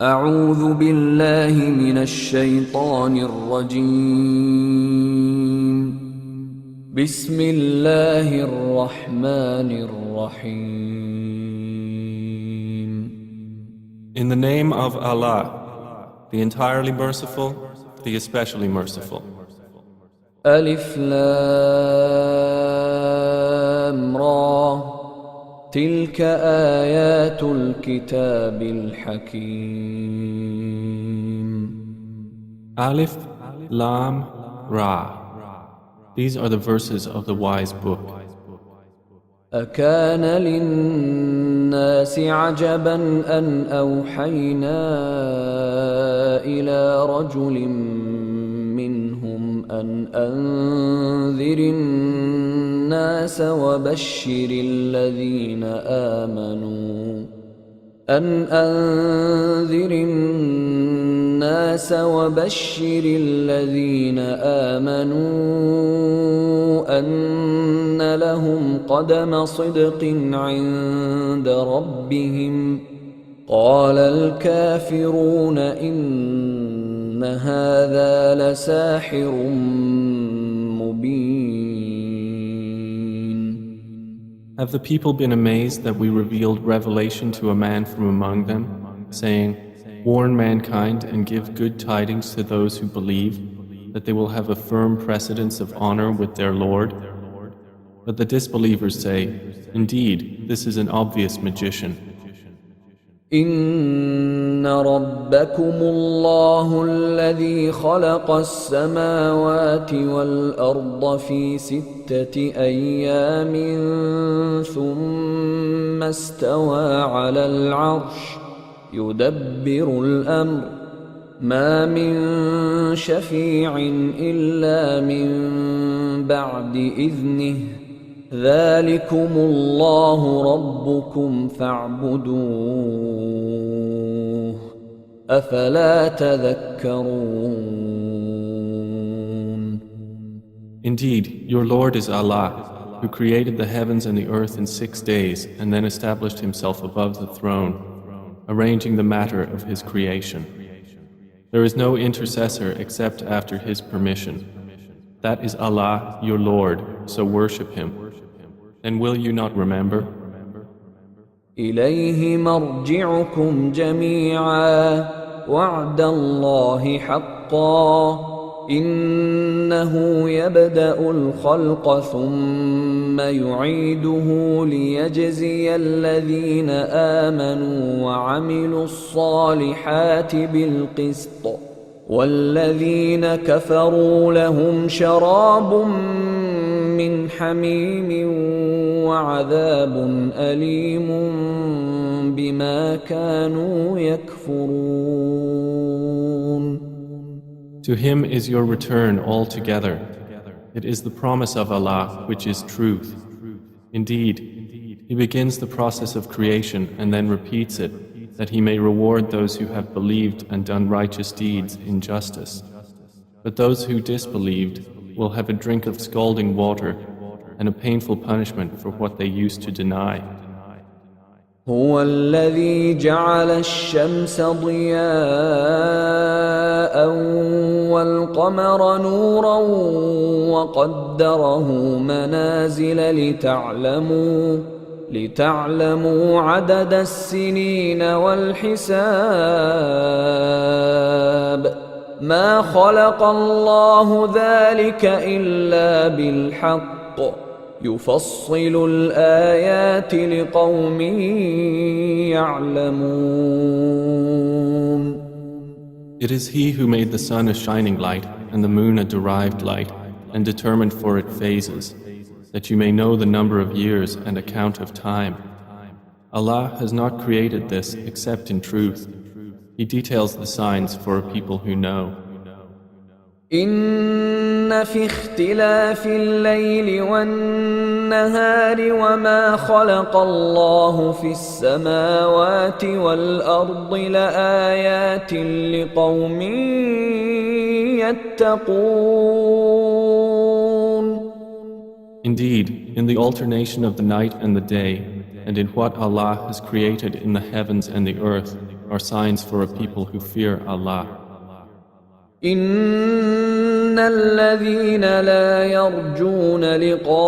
أعوذ بالله من الشيطان الرجيم. بسم الله الرحمن الرحيم. In the name of Allah, the entirely merciful, the especially merciful. ألف لام را تلك آيات الكتاب الحكيم. Alif, Lam, Ra. These are the verses of the wise book. أكان للناس عجبا أن أوحينا إلى رجل منهم أن أنذر الناس وبشر الذين آمنوا أن لهم قدم صدق عند ربهم. قال الكافرون إن هذا لساحر مبين. Have the people been amazed that we revealed revelation to a man from among them, saying, "Warn mankind and give good tidings to those who believe, that they will have a firm precedence of honor with their Lord?" But the disbelievers say, "Indeed, this is an obvious magician." إن ربكم الله الذي خلق السماوات والأرض في 6 أيام ثم استوى على العرش يدبر الأمر ما من شفيع إلا من بعد إذنه ذلكم الله ربكم فاعبدوه أفلا تذكرون. Indeed, your Lord is Allah, who created the heavens and the earth in 6 days and then established himself above the throne, arranging the matter of his creation. There is no intercessor except after his permission. That is Allah, your Lord, so worship him. And will you not remember? إليه مرجعكم جميعا وعد الله حقا إنه يبدأ الخلق ثم يعيده ليجزي الذين آمنوا وعملوا الصالحات بالقسط والذين كفروا لهم شراب من حميم وعذاب أليم بما كانوا يكفرون. To him is your return altogether. It is the promise of Allah which is truth. Indeed, he begins the process of creation and then repeats it, that he may reward those who have believed and done righteous deeds in justice. But those who disbelieved will have a drink of scalding water and a painful punishment for what they used to deny. هو الذي جعل الشمس ضياء والقمر نورا وقدره منازل لتعلموا عدد السنين والحساب ما خلق الله ذلك إلا بالحق يفصل الآيات لقوم يعلمون. It is he who made the sun a shining light and the moon a derived light and determined for it phases, that you may know the number of years and account of time. Allah has not created this except in truth. He details the signs for a people who know. إن في اختلاف الليل والنهار وما خلق الله في السماوات والأرض لآيات لقوم يتقون. Indeed, in the alternation of the night and the day, and in what Allah has created in the heavens and the earth, are signs for a people who fear Allah. إن الذين لا يرجون لقاءنا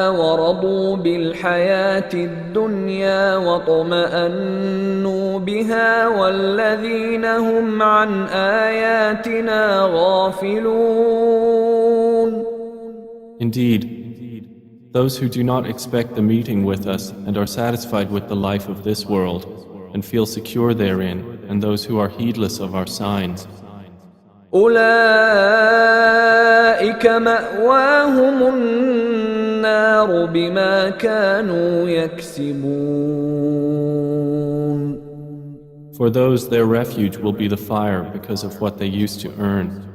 ورضوا بالحياة الدنيا واطمأنوا بها والذين هم عن آياتنا غافلون. Indeed, those who do not expect the meeting with us and are satisfied with the life of this world and feel secure therein, and those who are heedless of our signs, أولئك مأواهم النار بما كانوا يكسبون. for those their refuge will be the fire because of what they used to earn.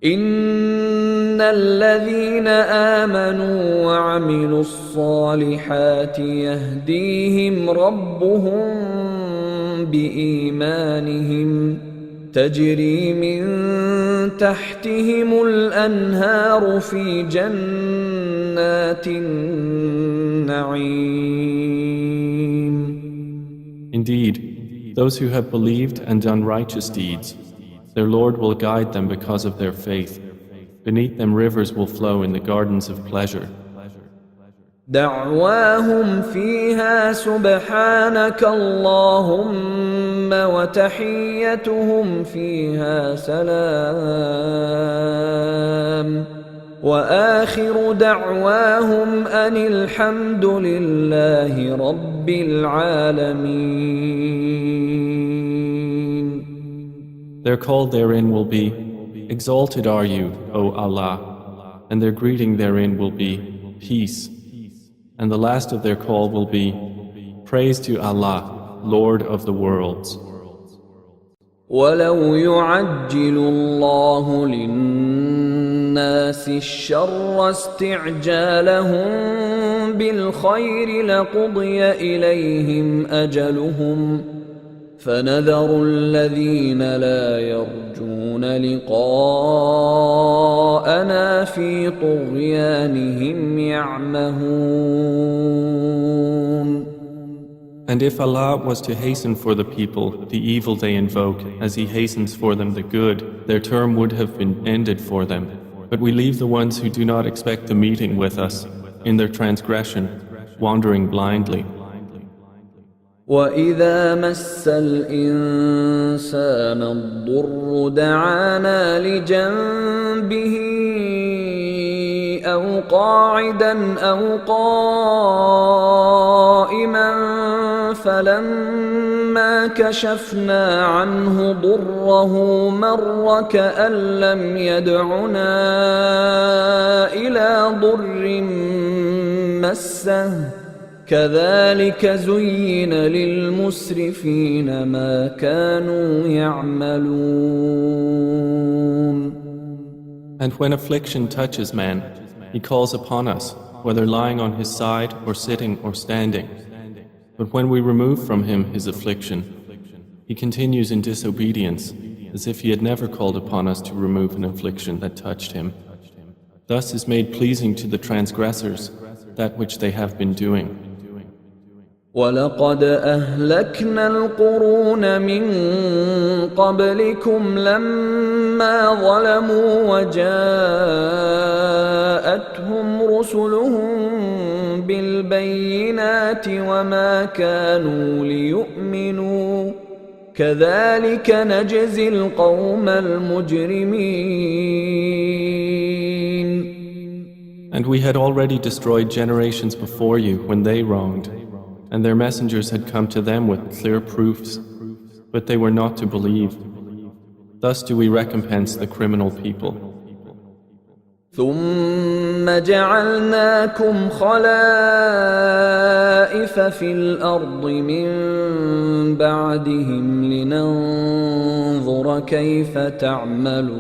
إن الذين آمنوا وعملوا الصالحات يهديهم ربهم بإيمانهم تجري من تحتهم الأنهار في جنات النعيم. Indeed, those who have believed and done righteous deeds, their Lord will guide them because of their faith. Beneath them rivers will flow in the gardens of pleasure. دعواهم فيها سبحانك اللهم وتحيتهم فيها سلام وآخر دعواهم أن الحمد لله رب العالمين. Their call therein will be, Exalted are you, O Allah, and their greeting therein will be, Peace. And the last of their call will be, Praise to Allah, Lord of the worlds. ولو يعجل الله للناس الشر استعجالهم بالخير لقضي إليهم أجلهم فنذر الذين لا يرجون لقاءنا في طغيانهم يعمهون. And if Allah was to hasten for the people the evil they invoke as He hastens for them the good, their term would have been ended for them. But we leave the ones who do not expect the meeting with us in their transgression, wandering blindly. وَإِذَا مَسَّ الْإِنسَانَ الضُّرُّ دَعَانَا لِجَنبِهِ أَوْ قَاعِدًا أَوْ قَائِمًا فَلَمَّا كَشَفْنَا عَنْهُ ضُرَّهُ مَرَّ كَأَن لَّمْ يَدْعُنَا إِلَى ضُرٍّ مَّسَّهُ كذلك زين للمسرفين ما كانوا يعملون. And when affliction touches man, he calls upon us, whether lying on his side or sitting or standing. But when we remove from him his affliction, he continues in disobedience, as if he had never called upon us to remove an affliction that touched him. Thus is made pleasing to the transgressors that which they have been doing. وَلَقَدْ أَهْلَكْنَا الْقُرُونَ مِنْ قَبْلِكُمْ لَمَّا ظَلَمُوا وَجَاءَتْهُمْ رُسُلُهُم بِالْبَيِّنَاتِ وَمَا كَانُوا لِيُؤْمِنُوا كَذَلِكَ نَجْزِي الْقَوْمَ الْمُجْرِمِينَ. And we had already destroyed generations before you when they wronged, and their messengers had come to them with clear proofs, but they were not to believe. Thus do we recompense the criminal people. ثُمَّ جَعَلْنَاكُمْ خَلَائِفَ فِي الْأَرْضِ مِنْ بَعْدِهِمْ لِنَنْظُرَ كَيْفَ تَعْمَلُونَ.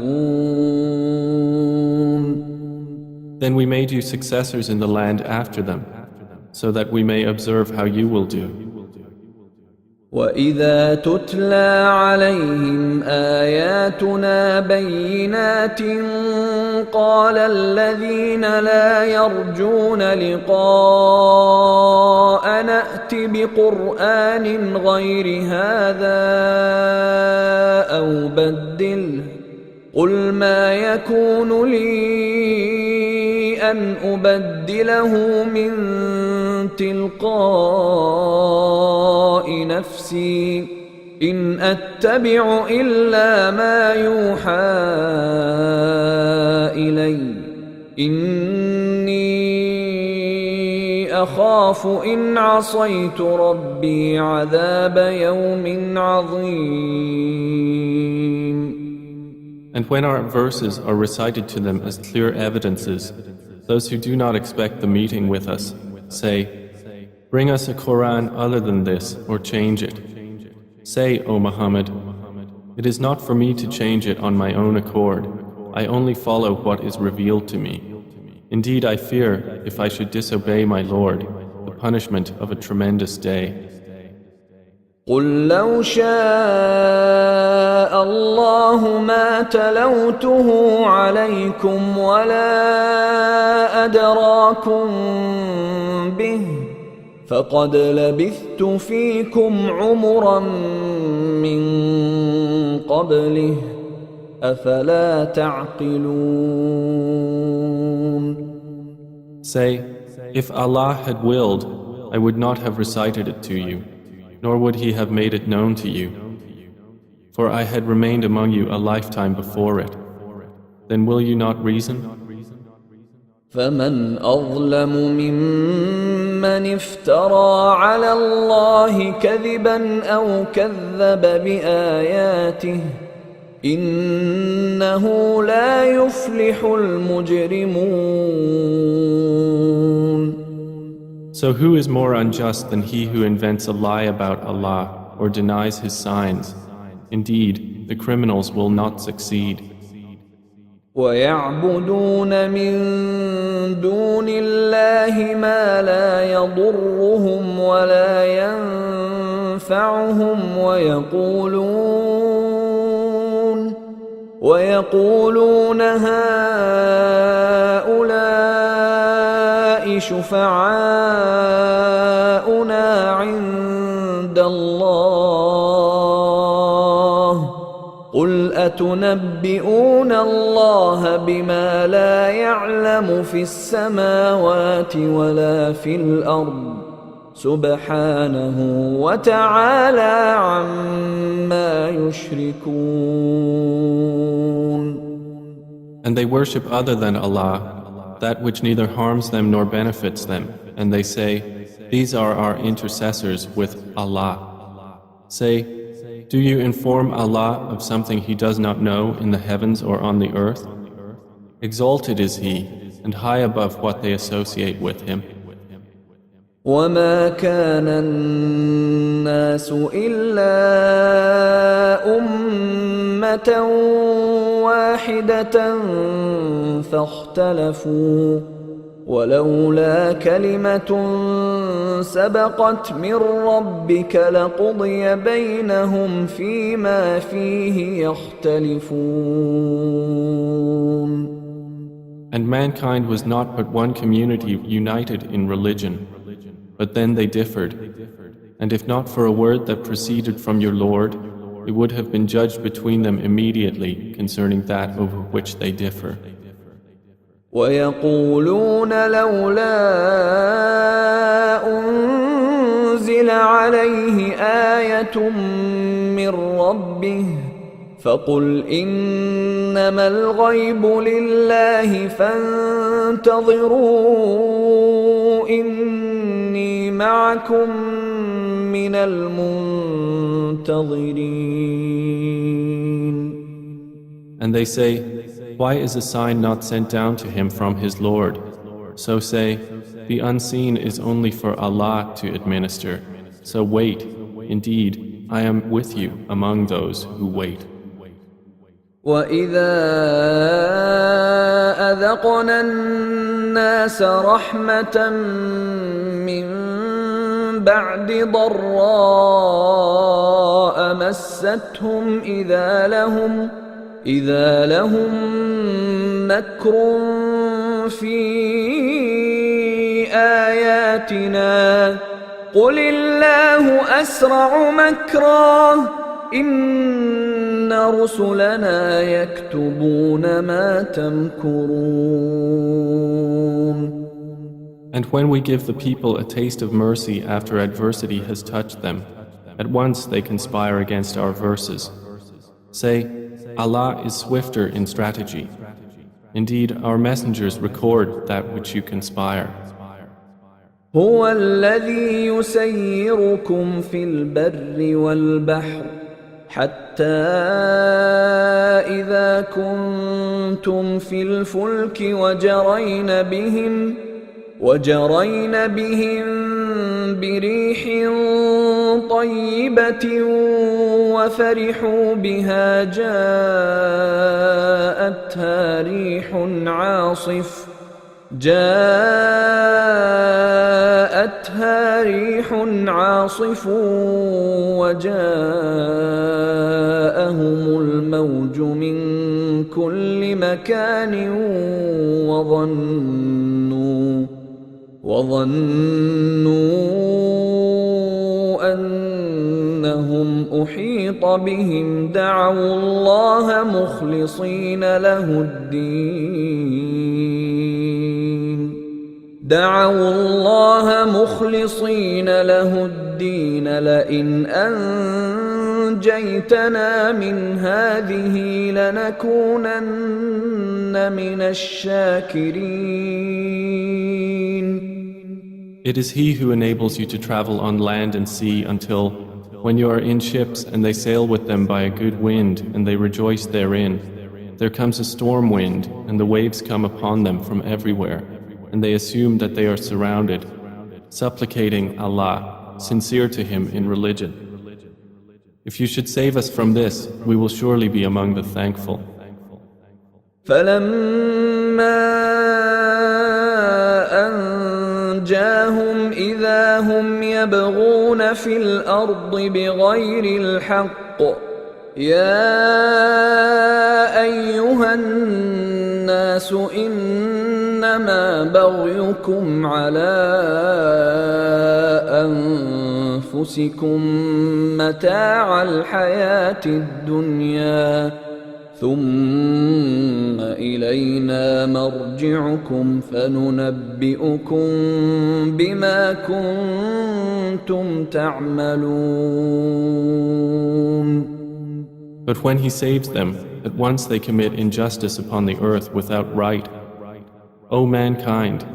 Then we made you successors in the land after them, so that we may observe how you will do. وَإِذَا تُتْلَى عَلَيْهِمْ آيَاتُنَا بَيِّنَاتٍ قَالَ الَّذِينَ لَا يَرْجُونَ لِقَاءَنَا ائْتِ بِقُرْآنٍ غَيْرِ هَذَا أَوْ بَدِّلْهُ قُلْ مَا يَكُونُ لِي أَنْ أُبَدِّلَهُ مِنْ تِلْقَاءِ نَفْسِي إِنْ أَتَّبِعُ إِلَّا مَا يُوحَى إِلَيَّ إِنِّي أَخَافُ إِنْ عَصَيْتُ رَبِّي عَذَابَ يَوْمٍ عَظِيمٍ. And when our verses are recited to them as clear evidences, those who do not expect the meeting with us say, "Bring us a Quran other than this, or change it." Say, O Muhammad, "It is not for me to change it on my own accord. I only follow what is revealed to me. Indeed, I fear, if I should disobey my Lord, the punishment of a tremendous day." قُل لَّوْ شَاءَ اللَّهُ مَا تَلَوْتُهُ عَلَيْكُمْ وَلَا أَدْرَاكُم بِهِ فَقَدْ لَبِثْتُ فِيكُمْ عُمُرًا مِّن قَبْلِهِ أَفَلَا تَعْقِلُونَ. Say, if Allah had willed, I would not have recited it to you, nor would He have made it known to you. For I had remained among you a lifetime before it. Then will you not reason? فَمَنْ أَظْلَمُ مِمَّنِ افْتَرَى عَلَى اللَّهِ كَذِبًا أَوْ كَذَّبَ بِآيَاتِهِ إِنَّهُ لَا يُفْلِحُ الْمُجْرِمُونَ. So who is more unjust than he who invents a lie about Allah or denies His signs? Indeed, the criminals will not succeed. وَيَعْبُدُونَ مِن دُونِ اللَّهِ مَا لَا يَضُرُّهُمْ وَلَا يَنفَعُهُمْ وَيَقُولُونَ هَؤُلَاءِ شُفَعَاؤُنَا عِندَ اللَّهِ قُلْ أَتُنَبِّئُونَ اللَّهَ بِمَا لَا يَعْلَمُ فِي السَّمَاوَاتِ وَلَا فِي الْأَرْضِ سُبْحَانَهُ وَتَعَالَى عَمَّا يُشْرِكُونَ. And they worship other than Allah, that which neither harms them nor benefits them, and they say, "These are our intercessors with Allah." Say, "Do you inform Allah of something He does not know in the heavens or on the earth? Exalted is He, and high above what they associate with Him." وَمَا كَانَ النَّاسُ إِلَّا أُمَّةً وَاحِدَةً فَاخْتَلَفُوا وَلَوْلَا كَلِمَةٌ سَبَقَتْ مِنْ رَبِّكَ لَقُضِيَ بَيْنَهُمْ فِيمَا فِيهِ يَخْتَلِفُونَ. And mankind was not but one community united in religion, but then they differed. And if not for a word that proceeded from your Lord, it would have been judged between them immediately concerning that over which they differ. وَيَقُولُونَ لَوْلَا أُنزِلَ عَلَيْهِ آيَةٌ مِّن رَّبِّهِ فَقُلْ إِنَّمَا الْغَيْبُ لِلَّهِ فَانتَظِرُوا إِنِّي مَعَكُم مِّنَ الْمُنتَظِرِينَ. And they say, "Why is a sign not sent down to him from his Lord?" So say, "The unseen is only for Allah to administer. So wait, indeed, I am with you among those who wait." وَإِذَا أَذَقْنَا النَّاسَ رَحْمَةً مِّن بَعْدِ ضَرَّاءٍ مستهم إذا لهم مكر في آياتنا قل الله أسرع مكرا إن رسلنا يكتبون ما تمكرون. And when we give the people a taste of mercy after adversity has touched them, at once they conspire against our verses. Say, Allah is swifter in strategy. Indeed, our messengers record that which you conspire. هو الذي يسيركم في البر والبحر حتى إذا كنتم في الفلك وجرين بهم بريح طيبة وفرحوا بها جاءتها ريح عاصف وجاءهم الموج من كل مكان وظنوا أنهم أحيط بهم دعوا الله مخلصين له الدين لئن أنجيتنا من هذه لنكونن من الشاكرين. It is He who enables you to travel on land and sea until, when you are in ships and they sail with them by a good wind and they rejoice therein, there comes a storm wind and the waves come upon them from everywhere, and they assume that they are surrounded, supplicating Allah, sincere to Him in religion. If you should save us from this, we will surely be among the thankful. أنجاهم إذا هم يبغون في الأرض بغير الحق يا أيها الناس إنما بغيكم على أنفسكم متاع الحياة الدنيا ثم إلينا مرجعكم فننبئكم بما كنتم تعملون. But when He saves them, at once they commit injustice upon the earth without right. O mankind,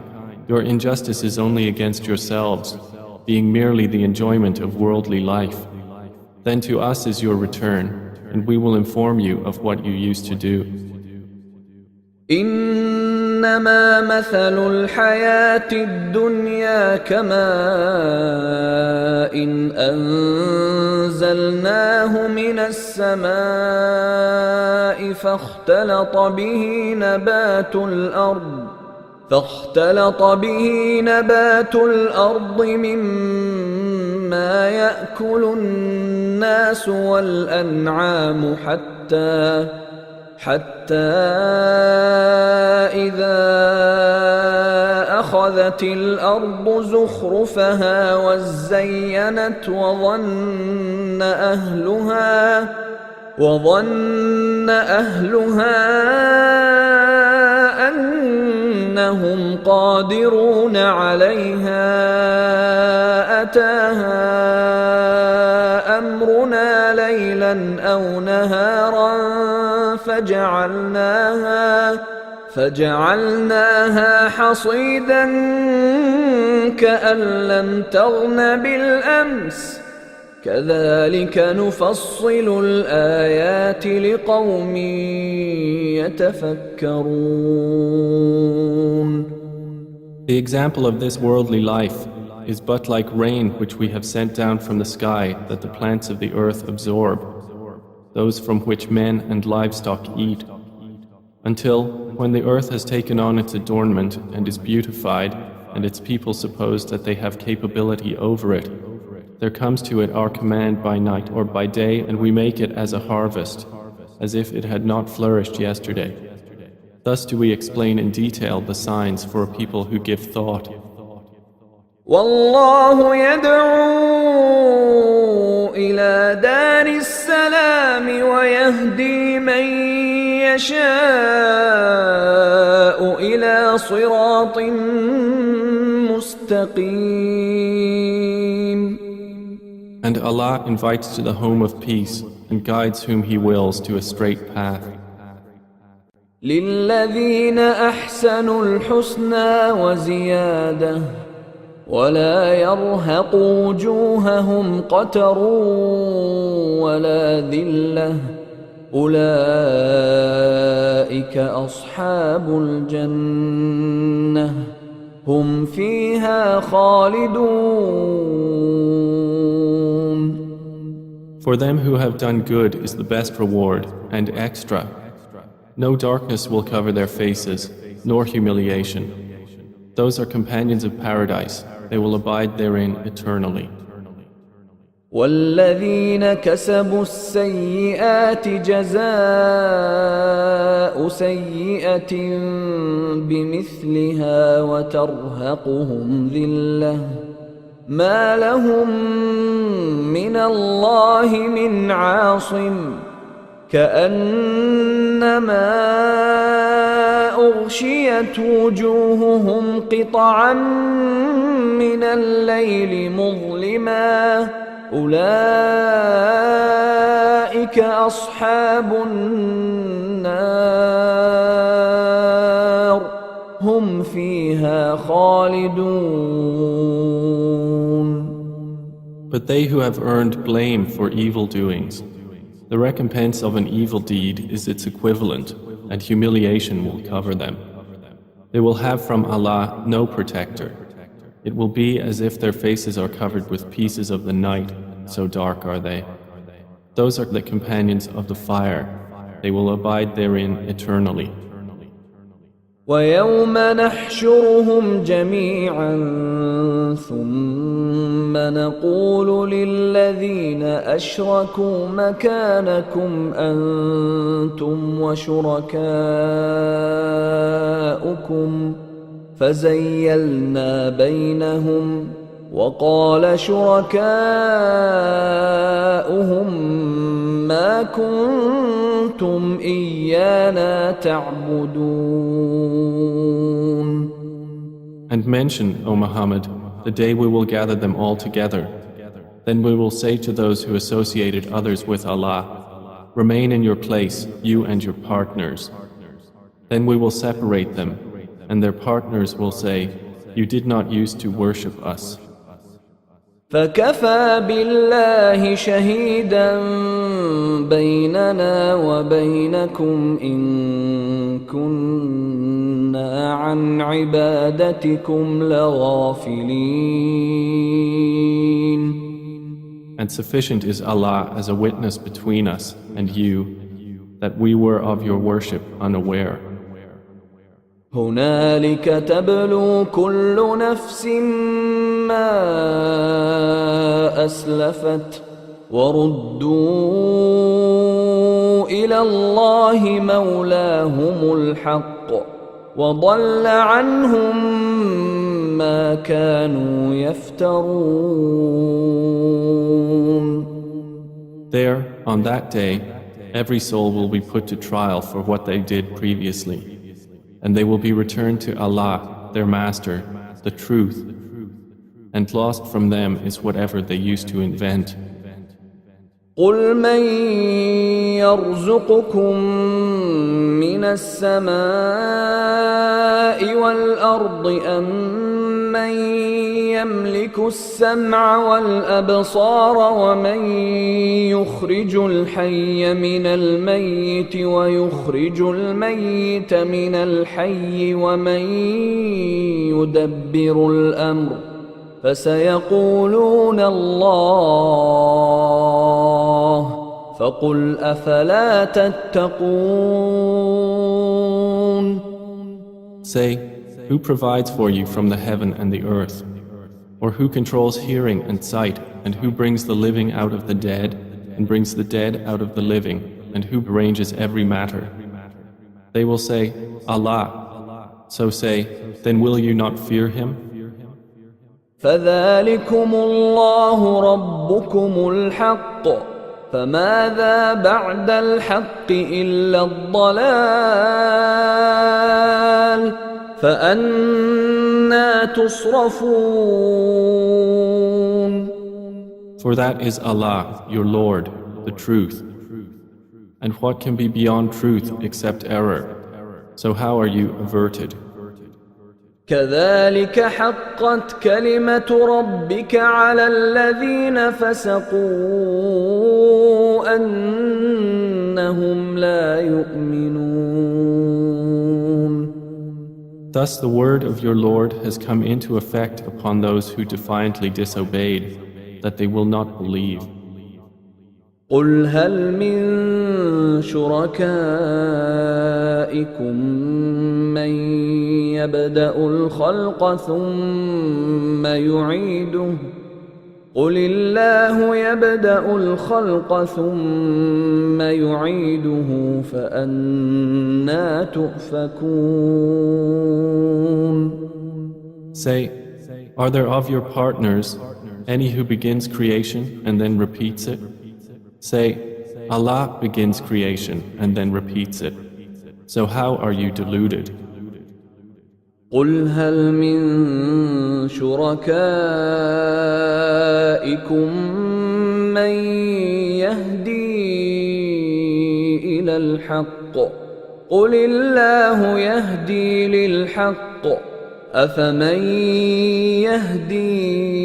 your injustice is only against yourselves, being merely the enjoyment of worldly life. Then to us is your return, and we will inform you of what you used to do. إنما مثل الحياة الدنيا كماء إن أنزلناه من السماء فاختلط به نبات الأرض مما يأكل الناس والأنعام حتى إذا أخذت الأرض زخرفها وزينت وظن أهلها أنهم قادرون عليها أتاها أمرنا ليلا أو نهارا فجعلناها حصيدا كأن لم تغن بالأمس كذلك نفصل الآيات لقوم يتفكرون. The example of this worldly life is but like rain which we have sent down from the sky that the plants of the earth absorb, those from which men and livestock eat, until, when the earth has taken on its adornment and is beautified, and its people suppose that they have capability over it, There comes to it our command by night or by day, and we make it as a harvest, as if it had not flourished yesterday. Thus do we explain in detail the signs for a people who give thought. والله يدعو إلى دار السلام ويهدي من يشاء إلى صراط مستقيم. And Allah invites to the home of peace and guides whom He wills to a straight path. للذين أحسنوا الحسنى وزيادة ولا يرهق وجوههم قتر ولا ذلة أولئك أصحاب الجنة هم فيها خالدون. For them who have done good is the best reward and extra. No darkness will cover their faces, nor humiliation. Those are companions of paradise. They will abide therein eternally. والذين كسبوا السيئات جزاء سيئة بمثلها وترهقهم ذلة ما لهم من الله من عاصم كأنما أغشيت وجوههم قطعا من الليل مظلما أولئك أصحاب النار هم فيها خالدون. But they who have earned blame for evil doings, the recompense of an evil deed is its equivalent, and humiliation will cover them. They will have from Allah no protector. It will be as if their faces are covered with pieces of the night, so dark are they. Those are the companions of the fire. They will abide therein eternally. ويوم نحشرهم جميعا ثم نقول للذين أشركوا مكانكم أنتم وشركاؤكم فزيلنا بينهم وقال شركاؤهم ما كنتم إيانا تعبدون. And mention, O Muhammad, the day we will gather them all together. Then we will say to those who associated others with Allah, remain in your place, you and your partners. Then we will separate them, and their partners will say, you did not used to worship us. فكفى بالله شهيدا بيننا وبينكم إن كنا عن عبادتكم لغافلين. And sufficient is Allah as a witness between us and you that we were of your worship unaware. هنالك تبلو كل نفس ما أسلفت وردوا إلى الله مولاهم الحق وضل عنهم ما كانوا يفترون. There, on that day, every soul will be put to trial for what they did previously. And they will be returned to Allah, their Master, the truth, and lost from them is whatever they used to invent. قل من يرزقكم من السماء والأرض أم من يملك السمع والأبصار ومن يخرج الحي من الميت ويخرج الميت من الحي ومن يدبر الأمر فسيقولون الله فقل أفلا تتقون. Say, who provides for you from the heaven and the earth? Or who controls hearing and sight, and who brings the living out of the dead, and brings the dead out of the living, and who arranges every matter? They will say, Allah. So say, then will you not fear Him? فذلكم الله ربكم الحق فماذا بعد الحق إلا الضلال فأنى تصرفون. For that is Allah, your Lord, the truth. And what can be beyond truth except error? So how are you averted? كذلك حقت كلمة ربك على الذين فسقوا أنهم لا يؤمنون. Thus the word of your Lord has come into effect upon those who defiantly disobeyed, that they will not believe. قل هل من شركائكم من يبدأ الخلق ثم يعيده قل الله يبدأ الخلق ثم يعيده فأنى تؤفكون. Say, are there of your partners any who begins creation and then repeats it? Say, Allah begins creation and then repeats it. So how are you deluded? قل هل من شركائكم من يهدي إلى الحق قل الله يهدي للحق أفمن يهدي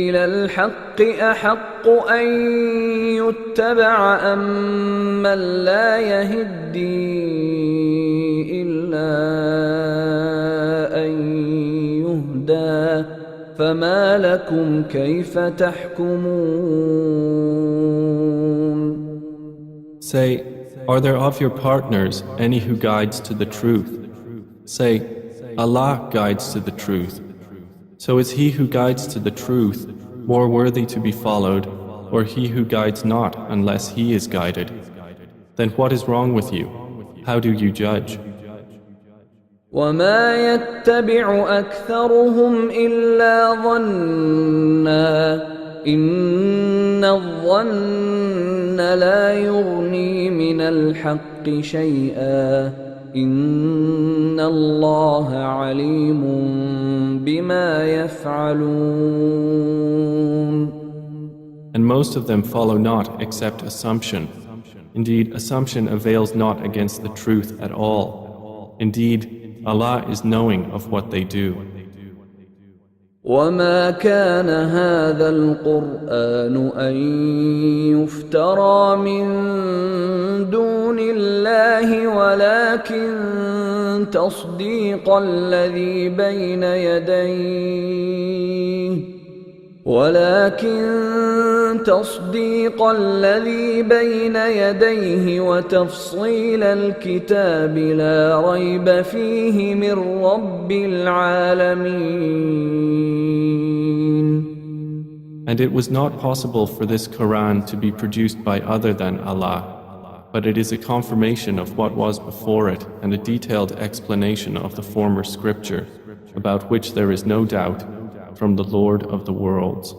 إلى الحق أحق أن يتبع أم من لا يهدي إلا أن يهدى فما لكم كيف تحكمون. Say, are there of your partners any who guides to the truth? Say, Allah guides to the truth. So is he who guides to the truth more worthy to be followed, or he who guides not unless he is guided? Then what is wrong with you? How do you judge? وما يتبع أكثرهم إلا ظنا إن الظن لا يغني من الحق شيئا إن الله عليم بما يفعلون. And most of them follow not except assumption. Indeed, assumption avails not against the truth at all. Indeed, Allah is knowing of what they do. وما كان هذا القرآن أن يفترى من دون الله ولكن تصديق الذي بين يديه وتفصيل الكتاب لا ريب فيه من رب العالمين. And it was not possible for this Quran to be produced by other than Allah, but it is a confirmation of what was before it and a detailed explanation of the former scripture, about which there is no doubt, from the Lord of the worlds.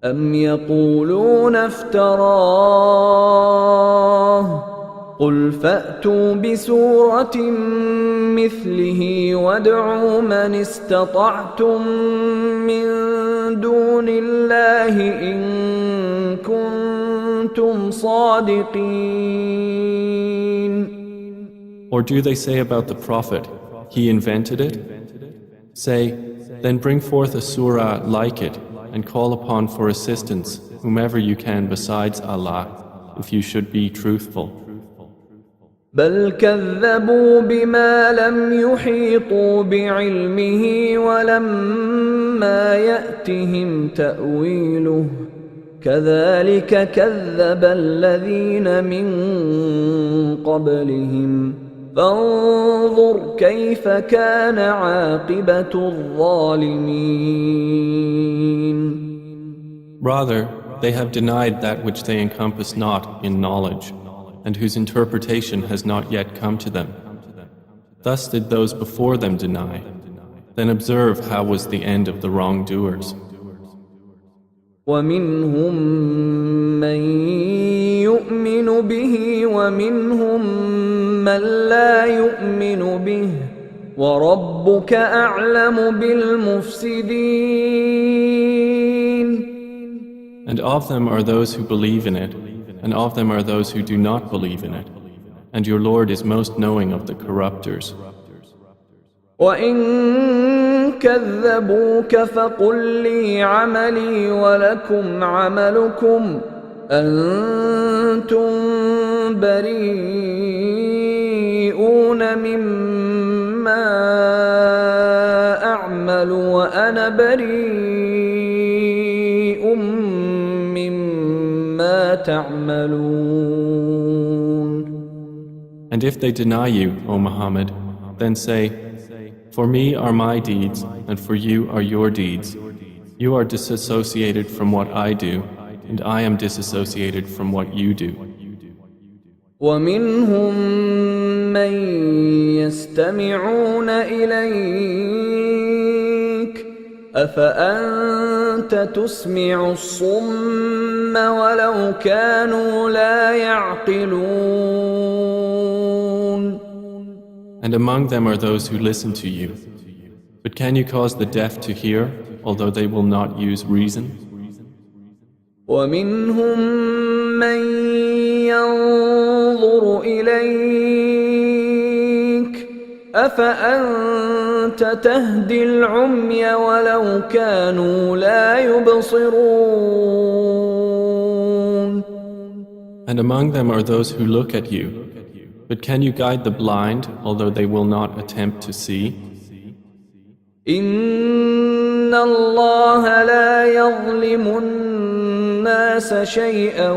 أم يقولون افتراه قل فأتوا بسورة مثله وادعوا من استطعتم من دون الله إن كنتم صادقين. Or do they say about the Prophet, he invented it? Say, then bring forth a surah like it and call upon for assistance whomever you can besides Allah, if you should be truthful. بل كذبوا بما لم يحيطوا بعلمه ولما يأتهم تأويله كذلك كذب الذين من قبلهم فانظر كيف كان عاقبة الظالمين. Rather, they have denied that which they encompass not in knowledge, and whose interpretation has not yet come to them. Thus did those before them deny. Then observe how was the end of the wrongdoers. ومنهم من يؤمن به ومنهم من لا يؤمن به وربك أعلم بالمفسدين. And of them are those who believe in it, and of them are those who do not believe in it. And your Lord is most knowing of the corrupters. وَإِن كَذَّبُوكَ فَقُل لِّي عَمَلِي وَلَكُمْ عَمَلُكُمْ أَنتُم بَرِيئُونَ مِمَّا أَعْمَلُ وَأَنَا بَرِيءٌ مِّمَّا تَعْمَلُونَ. And if they deny you, O Muhammad, then say, for me are my deeds, and for you are your deeds. You are disassociated from what I do, and I am disassociated from what you do. وَمِنْهُمْ مَنْ يَسْتَمِعُونَ إِلَيْكَ أَفَأَنْتَ تُسْمِعُ الصُّمَّ وَلَوْ كَانُوا لَا يَعْقِلُونَ. And among them are those who listen to you. But can you cause the deaf to hear, although they will not use reason? وَمِنْهُمْ مَنْ يَنْظُرُ إِلَيْكَ أَفَأَنْتَ تَهْدِي الْعُمْيَ وَلَوْ كَانُوا لَا يُبْصِرُونَ. And among them are those who look at you. But can you guide the blind, although they will not attempt to see? إِنَّ اللَّهَ لَا يَظْلِمُ النَّاسَ شَيْئًا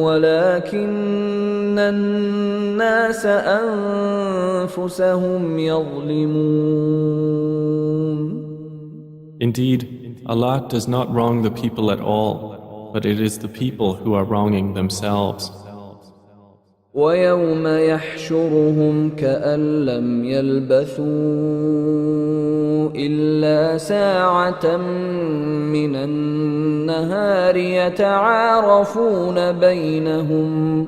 وَلَكِنَّ النَّاسَ أَنفُسَهُمْ يَظْلِمُونَ. Indeed, Allah does not wrong the people at all, but it is the people who are wronging themselves. وَيَوْمَ يَحْشُرُهُمْ كَأَن لَّمْ يَلْبَثُوا إِلَّا سَاعَةً مِّنَ النَّهَارِ يَتَعَارَفُونَ بَيْنَهُمْ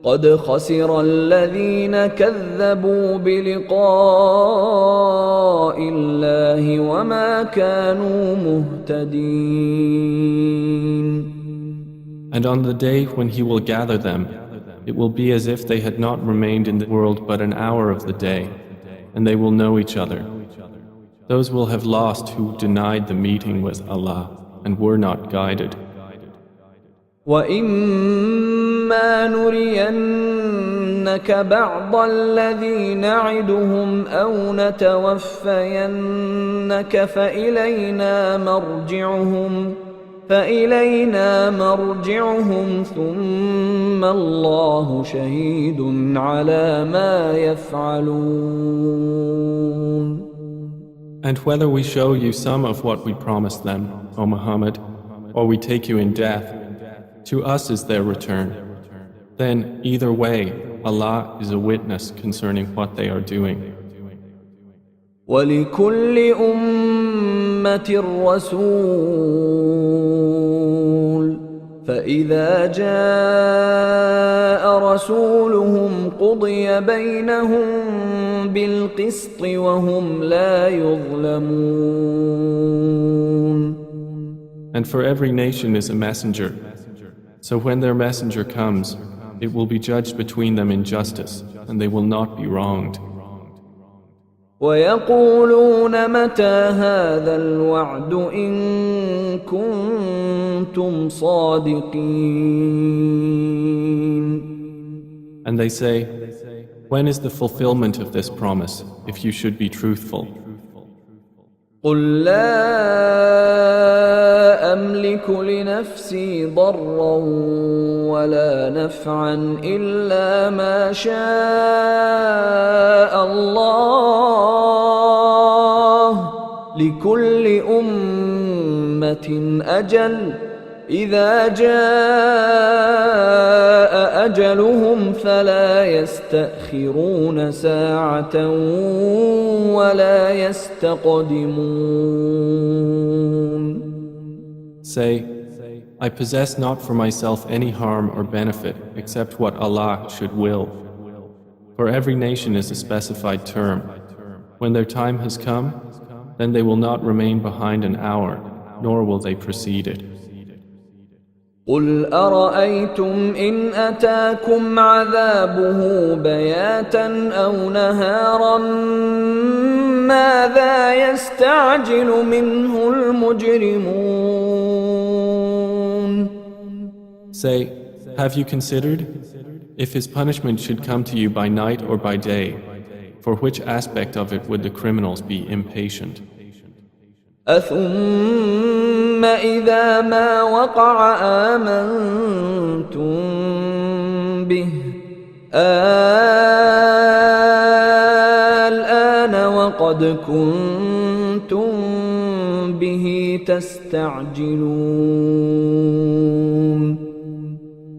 قَدْ خَسِرَ الَّذِينَ كَذَّبُوا بِلِقَاءِ اللَّهِ وَمَا كَانُوا مُهْتَدِينَ. And on the day when He will gather them, it will be as if they had not remained in the world but an hour of the day, and they will know each other. Those will have lost who denied the meeting with Allah and were not guided. وَإِمَّا نُرِيَنَّكَ بَعْضَ الَّذِي نَعِدُهُمْ أَوْ نَتَوَفَّيَنَّكَ فإلينا مرجعهم ثم الله شهيد على ما يفعلون. And whether we show you some of what we promised them, O Muhammad, or we take you in death, to us is their return. Then, either way, Allah is a witness concerning what they are doing. وَلِكُلِّ أُمَّةٍ رَسُولٌ فَإِذَا جَاءَ رَسُولُهُمْ قُضِيَ بَيْنَهُم بِالْقِسْطِ وَهُمْ لَا يُظْلَمُونَ. And for every nation is a messenger. So when their messenger comes, it will be judged between them in justice, and they will not be wronged. وَيَقُولُونَ مَتَى هَذَا الْوَعْدُ إِن كُنتُمْ صَادِقِينَ. And they say, when is the fulfillment of this promise, if you should be truthful? قُل لَّا أملك لنفسي ضرا ولا نفعا إلا ما شاء الله لكل أمة أجل إذا جاء أجلهم فلا يستأخرون ساعة ولا يستقدمون. Say, I possess not for myself any harm or benefit except what Allah should will. For every nation is a specified term. When their time has come, then they will not remain behind an hour, nor will they precede it. قل أرأيتم إن أتاكم عذابه بياتا أو نهارا ماذا يستعجل منه المجرمون. Say, have you considered, if his punishment should come to you by night or by day, for which aspect of it would the criminals be impatient? أثم إذا ما وقع آمنتم به الآن وقد كنتم به تستعجلون.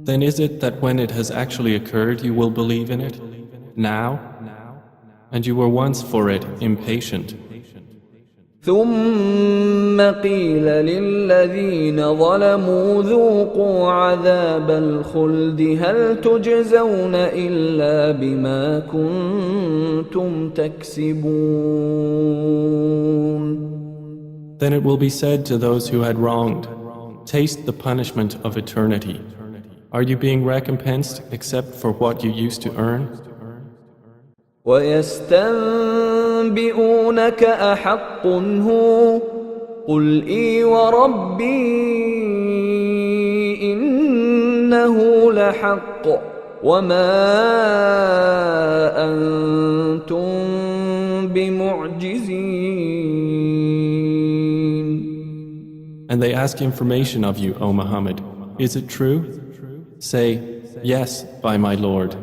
Then is it that when it has actually occurred you will believe in it? Now? And you were once for it impatient. ثم قيل للذين ظلموا ذوقوا عذاب الخلد هل تجزون إلا بما كنتم تكسبون. Then it will be said to those who had wronged, taste the punishment of eternity. Are you being recompensed except for what you used to earn? ويستنبئونك أحق هو قل إي وربي إنه لحق وما أنتم بمعجزين. And they ask information of you, O Muhammad. Is it true? Say, yes, by my Lord.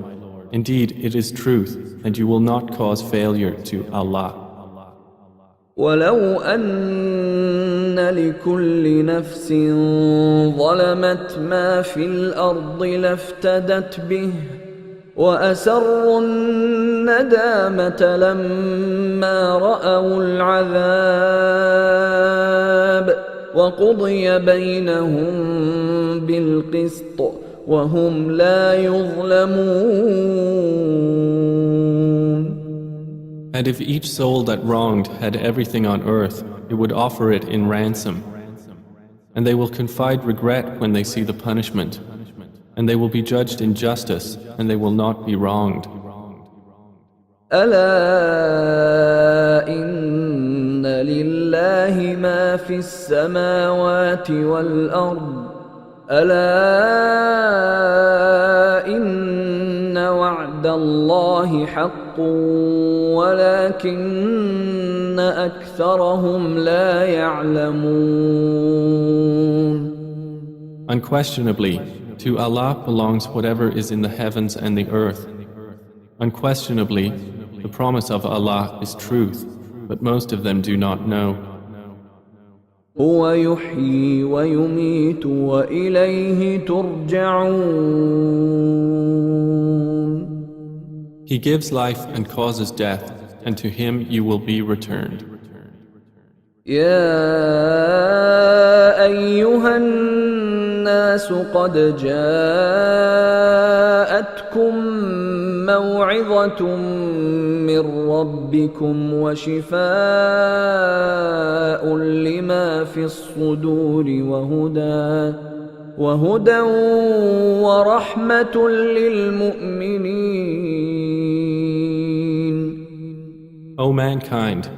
Indeed, it is truth, and you will not cause failure to Allah. ولو أن لكل نفس ظلمت ما في الأرض لافتدت به وأسروا الندامة لما رأوا العذاب وقضي بينهم بالقسط وهم لا يظلمون. And if each soul that wronged had everything on earth, it would offer it in ransom. And they will confide regret when they see the punishment. And they will be judged in justice, and they will not be wronged. ألا إن لله ما في السماوات والأرض ألا إن وعد الله حق ولكن أكثرهم لا يعلمون. Unquestionably, to Allah belongs whatever is in the heavens and the earth. Unquestionably, the promise of Allah is truth, but most of them do not know. هو يحيي ويميت وإليه ترجعون. He gives life and causes death, and to Him you will be returned. يا أيها الناس قد جاءتكم موعظة من ربكم وشفاء لما في الصدور وهدى ورحمة للمؤمنين. O mankind,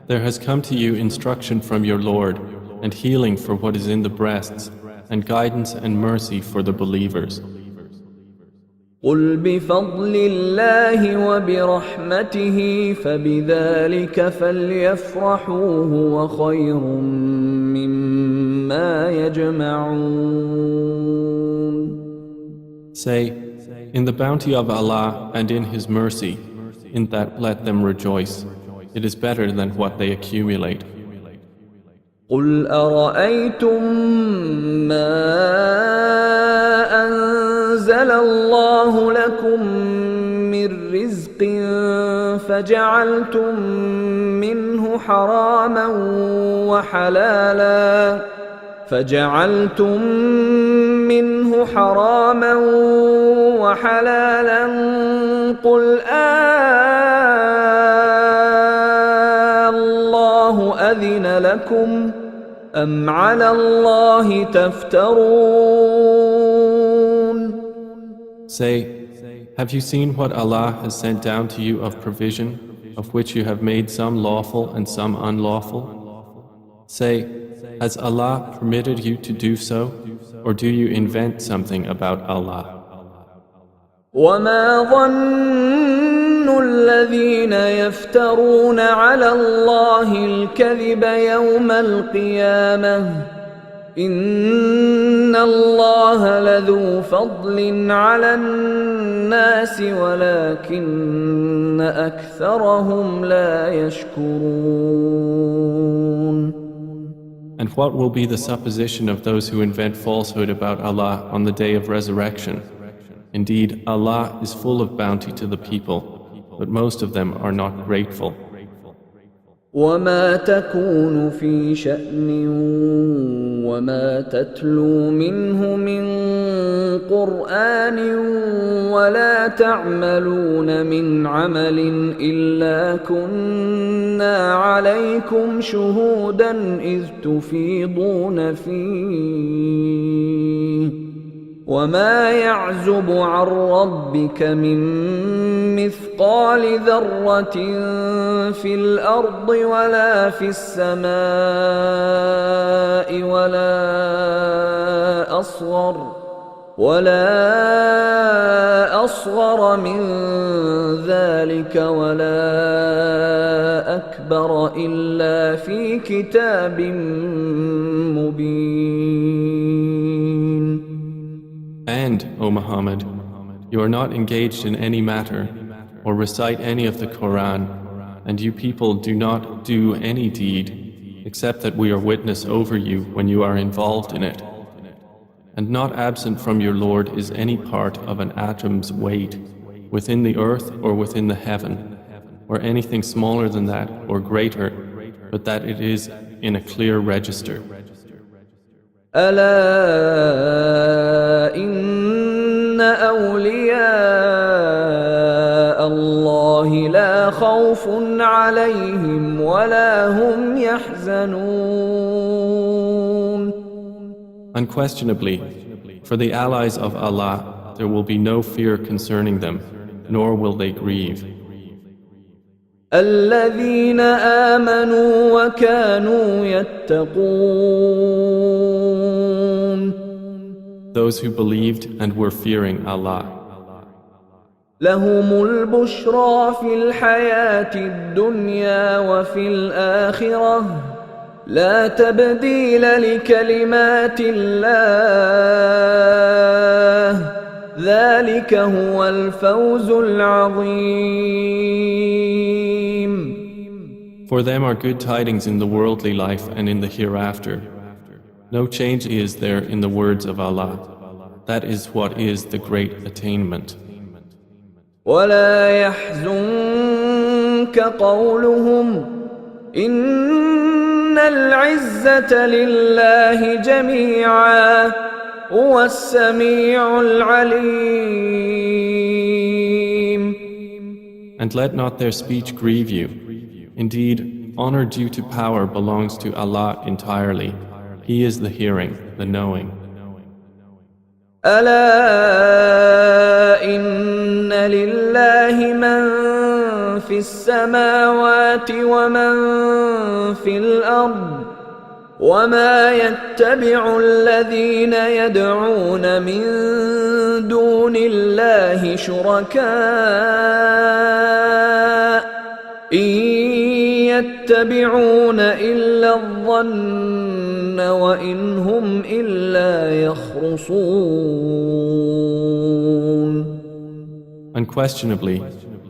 there has come to you instruction from your Lord, and healing for what is in the breasts, and guidance and mercy for the believers. قل بفضل الله وبرحمته فبذلك فليفرحوا هو خير ما يجمعون. Say, in the bounty of Allah and in His mercy, in that let them rejoice. It is better than what they accumulate. قل أرأيتم ما أنزل الله لكم من رزق فجعلتم منه حراما وحلالا قل الله أذن لكم أم على الله تفترون. Say, have you seen what Allah has sent down to you of provision, of which you have made some lawful and some unlawful? Say, has Allah permitted you to do so, or do you invent something about Allah? وما ظن الذين يفترون على الله الكذب يوم القيامة إن الله لذو فضل على الناس ولكن أكثرهم لا يشكرون. And what will be the supposition of those who invent falsehood about Allah on the day of resurrection? Indeed, Allah is full of bounty to the people, but most of them are not grateful. وما تكون في شأن وما تتلو منه من قرآن ولا تعملون من عمل إلا كنا عليكم شهودا إذ تفيضون فيه وما يعزب عن ربك من مثقال ذرة في الأرض ولا في السماء ولا أصغر من ذلك ولا أكبر إلا في كتاب مبين. And, O Muhammad, you are not engaged in any matter or recite any of the Quran, and you people do not do any deed except that we are witness over you when you are involved in it. And not absent from your Lord is any part of an atom's weight within the earth or within the heaven, or anything smaller than that or greater, but that it is in a clear register. ألا إن أولياء الله لا خوف عليهم ولا هم يحزنون. Unquestionably, for the allies of Allah, there will be no fear concerning them, nor will they grieve. الذين آمنوا وكانوا يتقون. Those who believed and were fearing Allah. لهم البشرى في الحياة الدنيا وفي الآخرة لا تبديل لكلمات الله ذلك هو الفوز العظيم. For them are good tidings in the worldly life and in the hereafter. No change is there in the words of Allah. That is what is the great attainment. ولا يحزنك قولهم إن العزة لله جميعا هو السميع العليم. And let not their speech grieve you. Indeed, honor due to power belongs to Allah entirely. He is the hearing, the knowing. ألا إن لله من في السماوات ومن في الأرض وما يتبع الذين يدعون من دون الله شركاء إن يتبعون إلا الظن وإن هم إلا يخرصون. Unquestionably,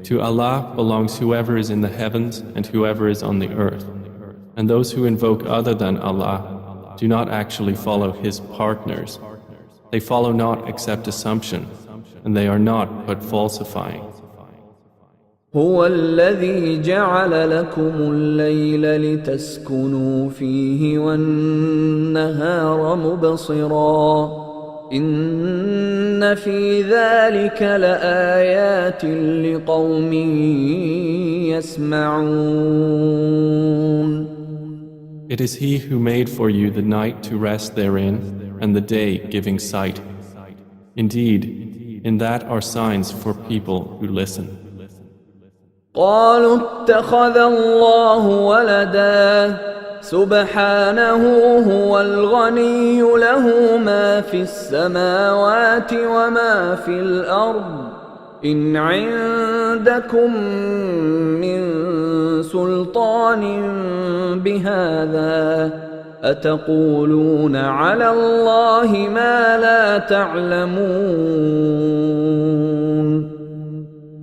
to Allah belongs whoever is in the heavens and whoever is on the earth. And those who invoke other than Allah do not actually follow His partners. They follow not except assumption, and they are not but falsifying. هو الذي جعل لكم الليل لتسكنوا فيه والنهار مبصرا إن في ذلك لآيات لقوم يسمعون. It is He who made for you the night to rest therein and the day giving sight. Indeed, in that are signs for people who listen. قالوا اتخذ الله ولدا سبحانه هو الغني له ما في السماوات وما في الأرض إن عندكم من سلطان بهذا أتقولون على الله ما لا تعلمون.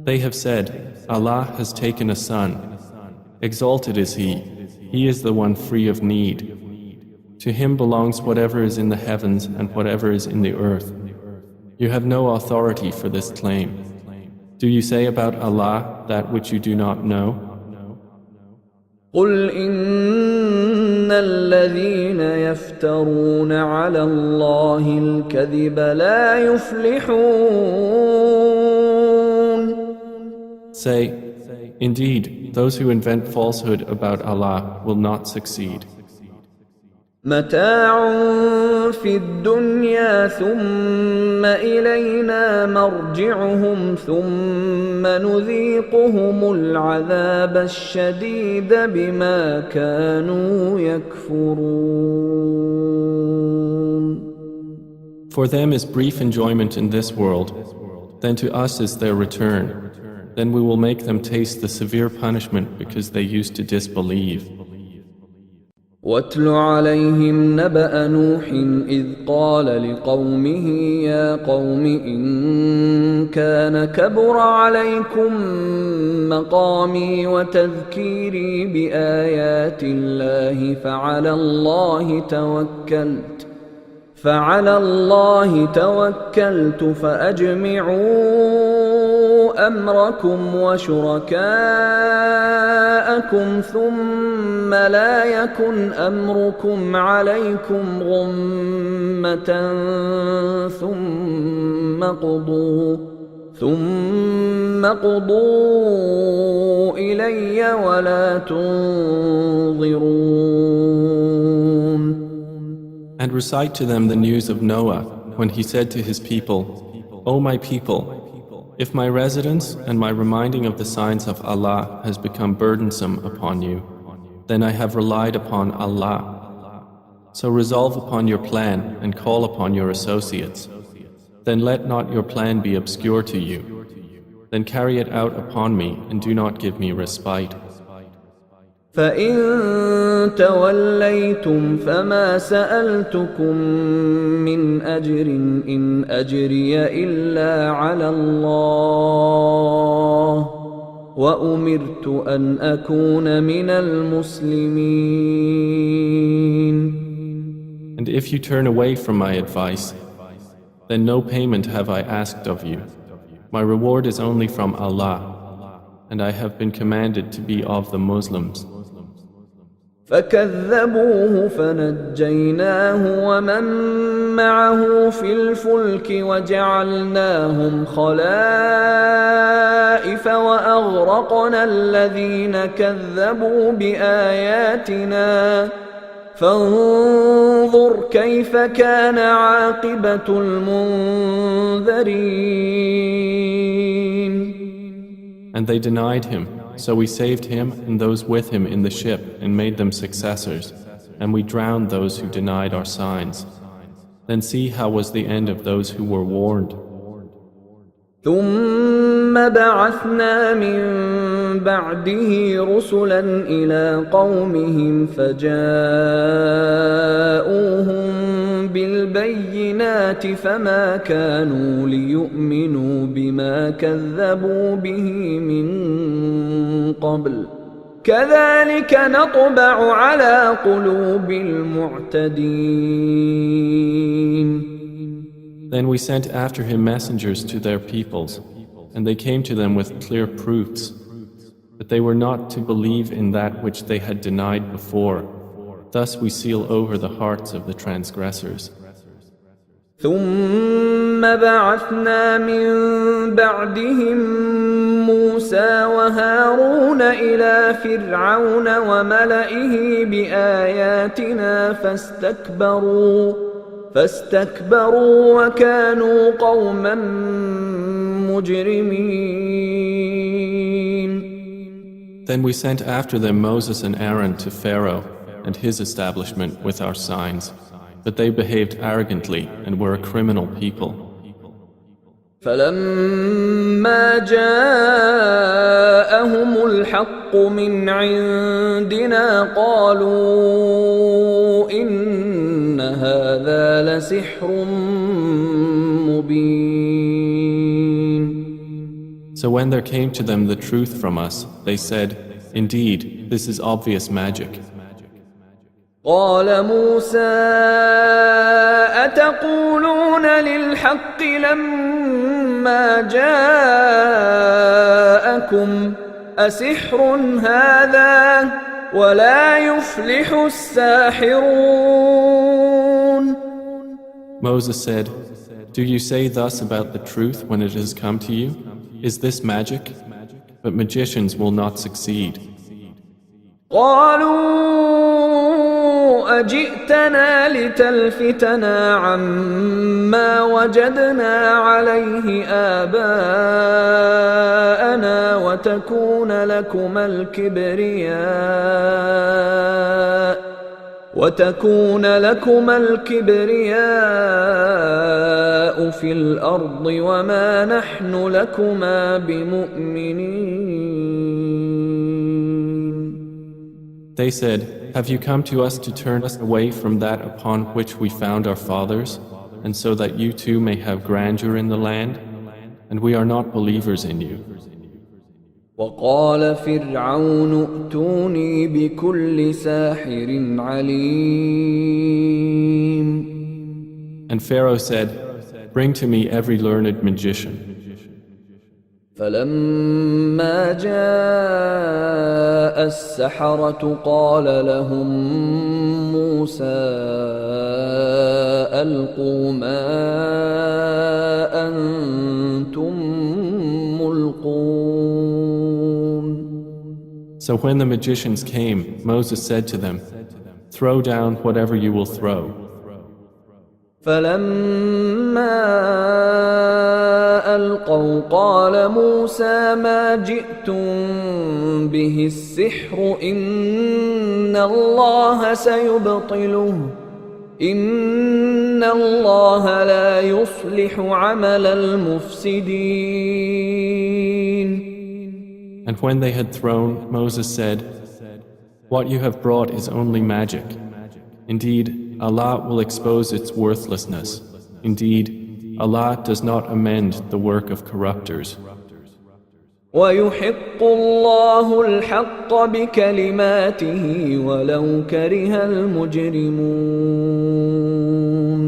They have said, Allah has taken a son. Exalted is He. He is the one free of need. To Him belongs whatever is in the heavens and whatever is in the earth. You have no authority for this claim. Do you say about Allah that which you do not know? قل إن الذين يفترون على الله الكذب لا يفلحون. Say, indeed, those who invent falsehood about Allah will not succeed. متاع في الدنيا ثم إلينا مرجعهم ثم نذيقهم العذاب الشديد بما كانوا يكفرون. For them is brief enjoyment in this world, then to us is their return. Then we will make them taste the severe punishment because they used to disbelieve. واتل عليهم نبأ نوح إذ قال لقومه يا قوم إن كان كبر عليكم مقامي وتذكيري بآيات الله فعلى الله توكلت فأجمعوا أمركم وشركاءكم ثم لا يكن أمركم عليكم غمة ثم قضوا إلي ولا تنظرون. And recite to them the news of Noah when he said to his people, O my people, if my residence and my reminding of the signs of Allah has become burdensome upon you, then I have relied upon Allah. So resolve upon your plan and call upon your associates. Then let not your plan be obscure to you. Then carry it out upon me and do not give me respite. فإن توليتم فما سألتكم من أجر إن أجري إلا على الله وأمرت أن أكون من المسلمين. And if you turn away from my advice, then no payment have I asked of you. My reward is only from Allah, and I have been commanded to be of the Muslims. فكذبوه فنجيناه ومن معه في الفلك وجعلناهم خلائف وأغرقنا الذين كذبوا بآياتنا فانظر كيف كان عاقبة المنذرين. And they denied him. So we saved him and those with him in the ship and made them successors, and we drowned those who denied our signs. Then see how was the end of those who were warned. ثم بعثنا من بعده رسلا إلى قومهم فجاءوهم بالبينات فما كانوا ليؤمنوا بما كذبوا به من قبل كذلك نطبع على قلوب المعتدين. Then we sent after him messengers to their peoples, and they came to them with clear proofs, but they were not to believe in that which they had denied before. Thus we seal over the hearts of the transgressors. ثم بعثنا من بعدهم موسى وهارون إلى فرعون وملئه بآياتنا فاستكبروا وكانوا قوما مجرمين. Then we sent after them Moses and Aaron to Pharaoh and his establishment with our signs, but they behaved arrogantly and were a criminal people. فلما جاءهم الحق من عندنا قالوا إن هذا لسحر مبين. So when there came to them the truth from us, they said, "Indeed, this is obvious magic." قال موسى أتقولون للحق لما جاءكم أسحر هذا ولا يفلح الساحرون. Moses said, "Do you say thus about the truth when it has come to you? Is this magic? But magicians will not succeed." قالوا أجئتنا لتلفتنا عما وجدنا عليه آباءنا وتكون لكما الكبرياء في الأرض وما نحن لكما بمؤمنين. They said, "Have you come to us to turn us away from that upon which we found our fathers, and so that you too may have grandeur in the land? And we are not believers in you." وقال فرعون ائتوني بكل ساحر عليم. And Pharaoh said, "Bring to me every learned magician." فلما جاء السحرة قال لهم موسى ألقوا ما أنتم ملقون. So when the magicians came, Moses said to them, "Throw down whatever you will throw." فلما ألقوا قال موسى ما جئتم به السحر إن الله سيبطله إن الله لا يصلح عمل المفسدين. And when they had thrown, Moses said, "What you have brought is only magic. Indeed, Allah will expose its worthlessness. Indeed, Allah does not amend the work of corruptors." وَيُحِقُّ اللَّهُ الْحَقَّ بِكَلِمَاتِهِ وَلَوْ كَرِهَ الْمُجْرِمُونَ.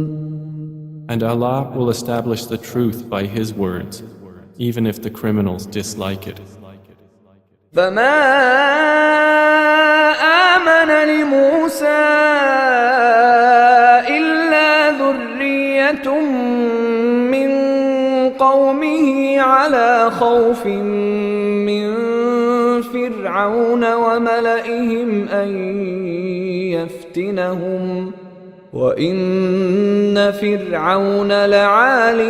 And Allah will establish the truth by His words, even if the criminals dislike it. فَمَا آمَنَ لِمُوسَى إِلَّا ذُرِّيَّةٌ مِّن قَوْمِهِ عَلَى خَوْفٍ مِّن فِرْعَوْنَ وَمَلَئِهِمْ أَن يَفْتِنَهُمْ وَإِنَّ فِرْعَوْنَ لَعَالٍ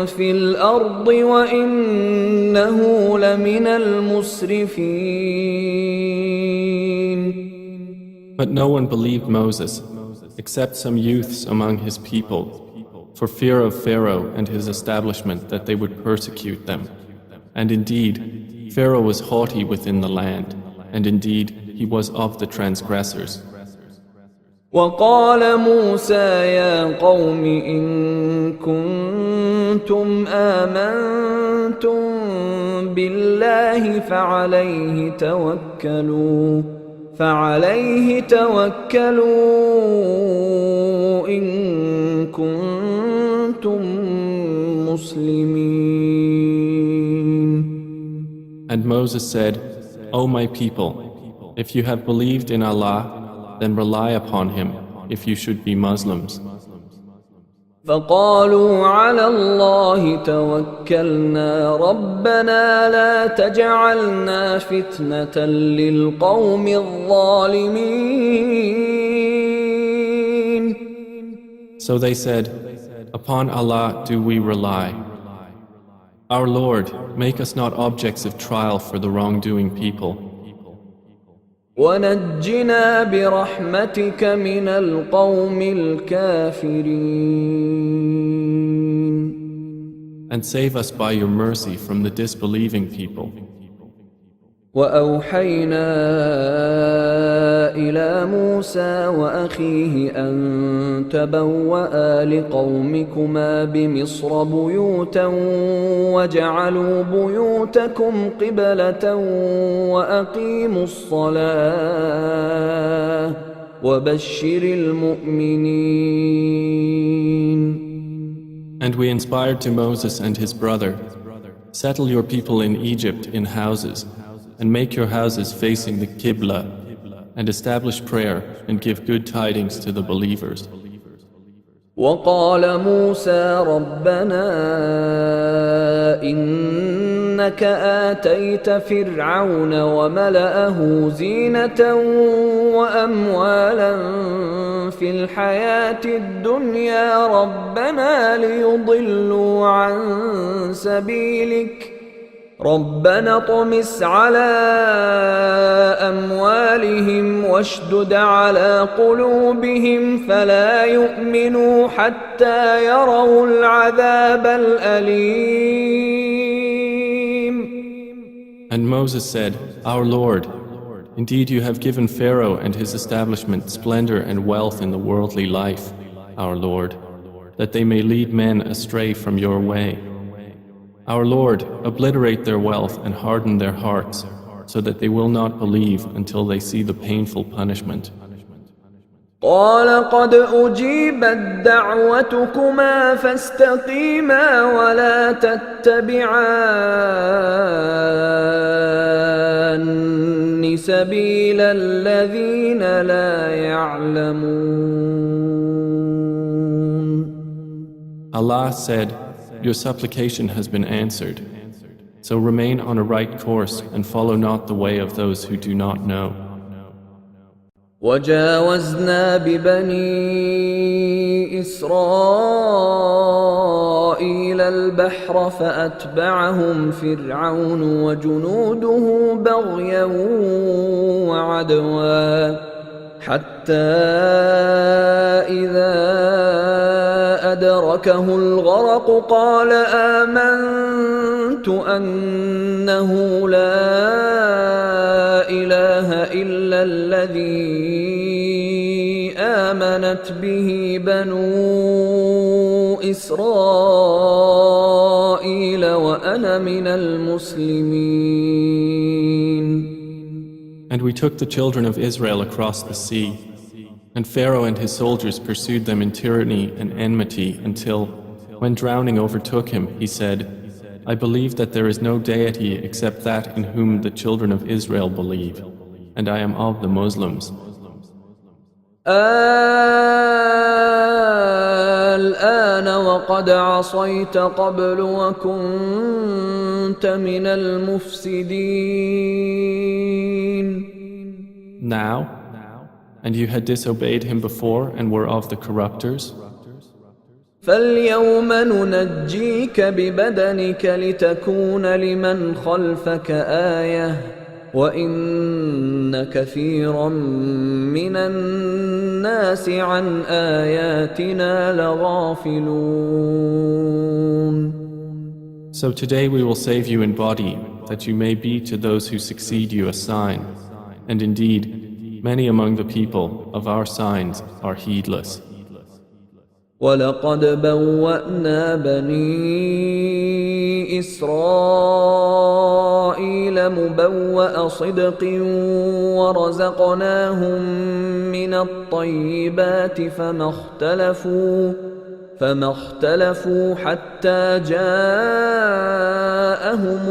فِي الْأَرْضِ وَإِنَّهُ لَمِنَ الْمُسْرِفِينَ. But no one believed Moses, except some youths among his people, for fear of Pharaoh and his establishment that they would persecute them. And indeed, Pharaoh was haughty within the land, and indeed, he was of the transgressors. وقال موسى يا قوم إن كنتم آمنتم بالله فعليه توكلوا إن كنتم مسلمين. And Moses said, O my people, if you have believed in Allah, then rely upon Him if you should be Muslims. فقالوا على الله توكلنا ربنا لا تجعلنا فتنة للقوم الظالمين. So they said, Upon Allah do we rely. Our Lord, make us not objects of trial for the wrongdoing people. ونجنا برحمتك من القوم الكافرين. And save us by your mercy from the disbelieving people. وأوحينا إلى موسى وأخيه أن تبوأ لقومكما بمصر بيوتا وجعلوا بيوتكم قبلة وأقيموا الصلاة وبشر المؤمنين. And we inspired to Moses and his brother, settle your people in Egypt in houses, and make your houses facing the Qibla, and establish prayer and give good tidings to the believers. وقال موسى ربنا إنك آتيت فرعون وملأه زينة وأموالا في الحياة الدنيا ربنا ليضلوا عن سبيلك ربنا اطمس على أموالهم واشدد على قلوبهم فلا يؤمنوا حتى يروا العذاب الأليم. And Moses said, Our Lord, indeed you have given Pharaoh and his establishment splendor and wealth in the worldly life, our Lord, that they may lead men astray from your way. Our Lord, obliterate their wealth and harden their hearts, so that they will not believe until they see the painful punishment. قال قد أجيبت دعوتكما فاستقيما ولا تتبعان سبيل الذين لا يعلمون. Allah said, Your supplication has been answered. So remain on a right course and follow not the way of those who do not know. وجاوزنا ببني إسرائيل البحر فأتبعهم فرعون وجنوده بغيا وعدوا حتى إذا أدركه الغرق قال آمنت أنه لا إله إلا الذي آمنت به بنو إسرائيل وأنا من المسلمين. And we took the children of Israel across the sea, and Pharaoh and his soldiers pursued them in tyranny and enmity until, when drowning overtook him, he said, I believe that there is no deity except that in whom the children of Israel believe, and I am of the Muslims. الآن وقد عصيت قبل وكنت من المفسدين. Now, and you had disobeyed him before and were of the corruptors. فاليوم ننجيك ببدنك لتكون لمن خلفك آية وَإِنَّ كَثِيرًا مِّنَ النَّاسِ عَنْ آيَاتِنَا لَغَافِلُونَ. So today we will save you in body, that you may be to those who succeed you a sign. And indeed, many among the people of our signs are heedless. وَلَقَدْ بَوَّأْنَا بَنِي إِسْرَائِيلَ مُبَوَّأَ صِدْقٍ وَرَزَقْنَاهُم مِّنَ الطَّيِّبَاتِ فما اختلفوا حتى جاءهم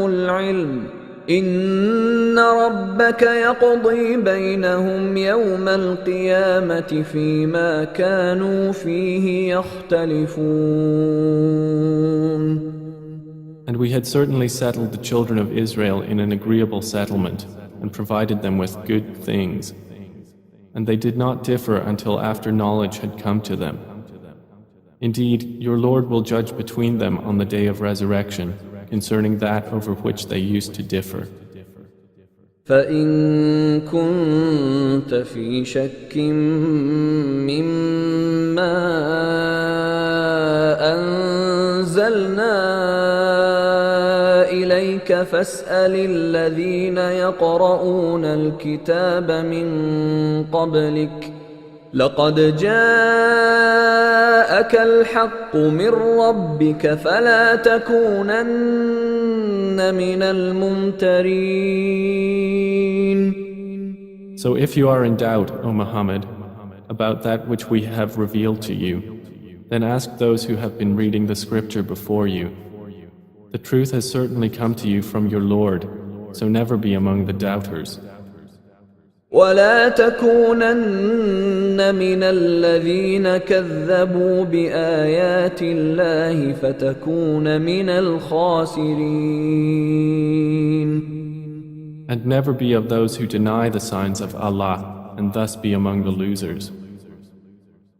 العلم إن ربك يقضي بينهم يوم القيامة فيما كانوا فيه يختلفون. And we had certainly settled the children of Israel in an agreeable settlement and provided them with good things. And they did not differ until after knowledge had come to them. Indeed, your Lord will judge between them on the day of resurrection concerning that over which they used to differ. فَإِن كُنتَ فِي شَكٍّ مِّمَّا أَنزَلْنَا إِلَيْكَ فَاسْأَلِ الَّذِينَ يَقْرَؤُونَ الْكِتَابَ مِن قَبْلِكَ لقد جاءك الحق من ربك فلا تكونن من الممترين. So if you are in doubt, O Muhammad, about that which we have revealed to you, then ask those who have been reading the scripture before you. The truth has certainly come to you from your Lord, so never be among the doubters. ولا تكونن من الذين كذبوا بآيات الله فتكون من الخاسرين. And never be of those who deny the signs of Allah and thus be among the losers.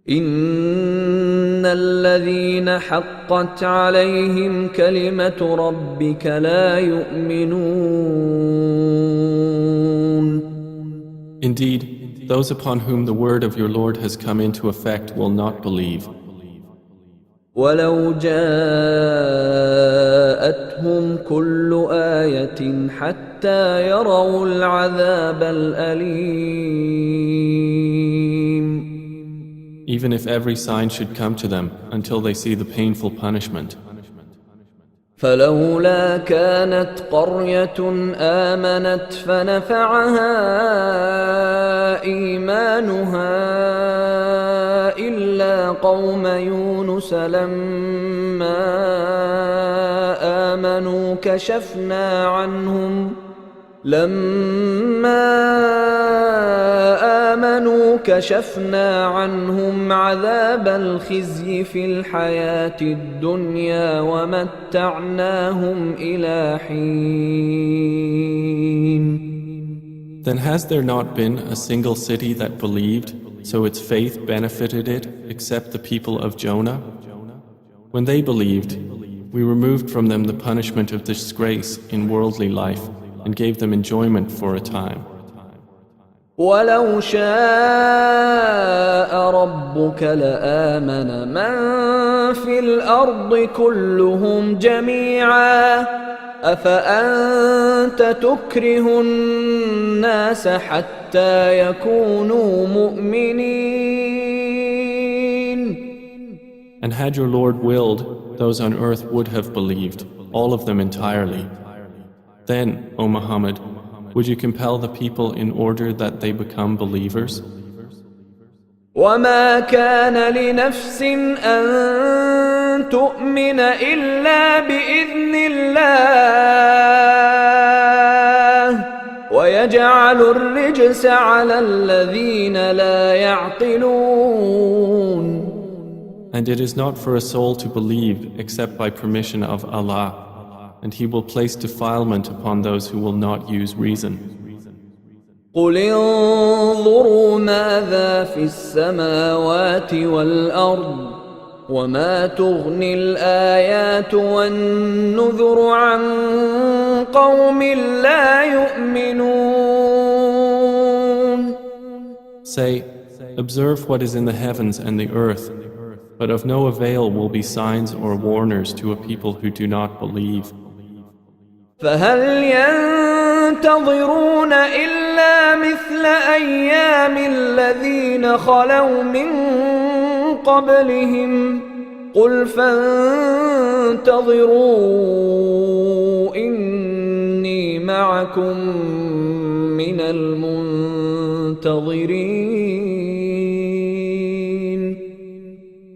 إن الذين حقت عليهم كلمة ربك لا يؤمنون. Indeed, those upon whom the word of your Lord has come into effect will not believe. ولو جاءتهم كل آية حتى يروا العذاب الأليم. Even if every sign should come to them until they see the painful punishment. فلولا كانت قرية آمنت فنفعها إيمانها إلا قوم يونس لما آمنوا كشفنا عنهم عذاب الخزي في الحياة الدنيا ومتعناهم إلى حين. Then has there not been a single city that believed, so its faith benefited it, except the people of Jonah? When they believed, we removed from them the punishment of disgrace in worldly life and gave them enjoyment for a time. ولو شاء ربك لآمن من في الأرض كلهم جميعا أفأنت تكره الناس حتى يكونوا مؤمنين. And had your Lord willed, those on earth would have believed, all of them entirely. Then, O Muhammad, would you compel the people in order that they become believers? وما كان لنفس أن تؤمن إلا بإذن الله ويجعل الرجس على الذين لا يعقلون. And it is not for a soul to believe except by permission of Allah. And He will place defilement upon those who will not use reason. قل انظروا ماذا في السماوات والأرض وما تغني الآيات والنذر عن قوم لا يؤمنون. Say, observe what is in the heavens and the earth, but of no avail will be signs or warners to a people who do not believe. فهل ينتظرون إلا مثل أيام الذين خلوا من قبلهم قل فانتظروا إني معكم من المنتظرين.